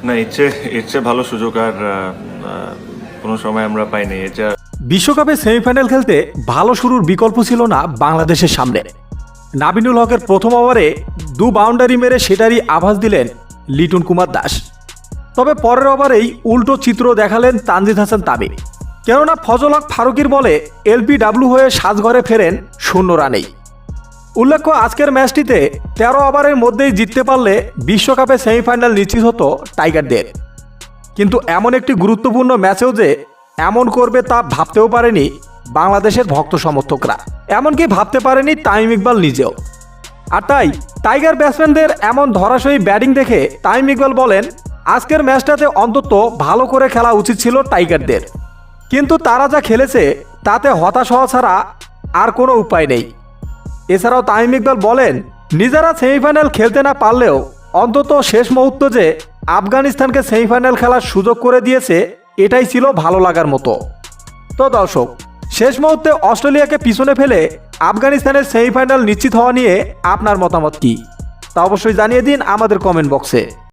না, এর চেয়ে ভালো সুযোগ আর কোনো সময় আমরা পাইনি। এটা বিশ্বকাপে সেমিফাইনাল খেলতে ভালো শুরুর বিকল্প ছিল না বাংলাদেশের সামনে। নাবিনুল হকের প্রথম ওভারে 2 বাউন্ডারি মেরে সেটারই আভাস দিলেন লিটন কুমার দাস। তবে পরের ওভারেই উল্টো চিত্র দেখালেন তানজিদ হাসান তামিম। কেননা ফজল হক ফারুকীর বলে এলবিডব্লিউ হয়ে সাজঘরে ফেরেন 0 রানেই। উল্লেখ্য, আজকের ম্যাচটিতে 13 ওভারের মধ্যেই জিততে পারলে বিশ্বকাপে সেমিফাইনাল নিশ্চিত হতো টাইগারদের। কিন্তু এমন একটি গুরুত্বপূর্ণ ম্যাচেও যে এমন করবে তা ভাবতেও পারেনি বাংলাদেশের ভক্ত সমর্থকরা, এমনকি ভাবতে পারেনি তামিম ইকবাল নিজেও। আর তাই টাইগার ব্যাটসম্যানদের এমন ধরাশয়ী ব্যাটিং দেখে তামিম ইকবাল বলেন, আজকের ম্যাচটাতে অন্তত ভালো করে খেলা উচিত ছিল টাইগারদের, কিন্তু তারা যা খেলেছে তাতে হতাশ হওয়া ছাড়া আর কোনো উপায় নেই। এছাড়াও তামিম ইকবাল বলেন, নিজেরা সেমিফাইনাল খেলতে না পারলেও অন্তত শেষ মুহূর্তে যে আফগানিস্তানকে সেমিফাইনাল খেলার সুযোগ করে দিয়েছে এটাই ছিল ভালো লাগার মতো। তো দর্শক, শেষ মুহূর্তে অস্ট্রেলিয়াকে পিছনে ফেলে আফগানিস্তানের সেমিফাইনাল নিশ্চিত হওয়া নিয়ে আপনার মতামত কি তা অবশ্যই জানিয়ে দিন আমাদের কমেন্ট বক্সে।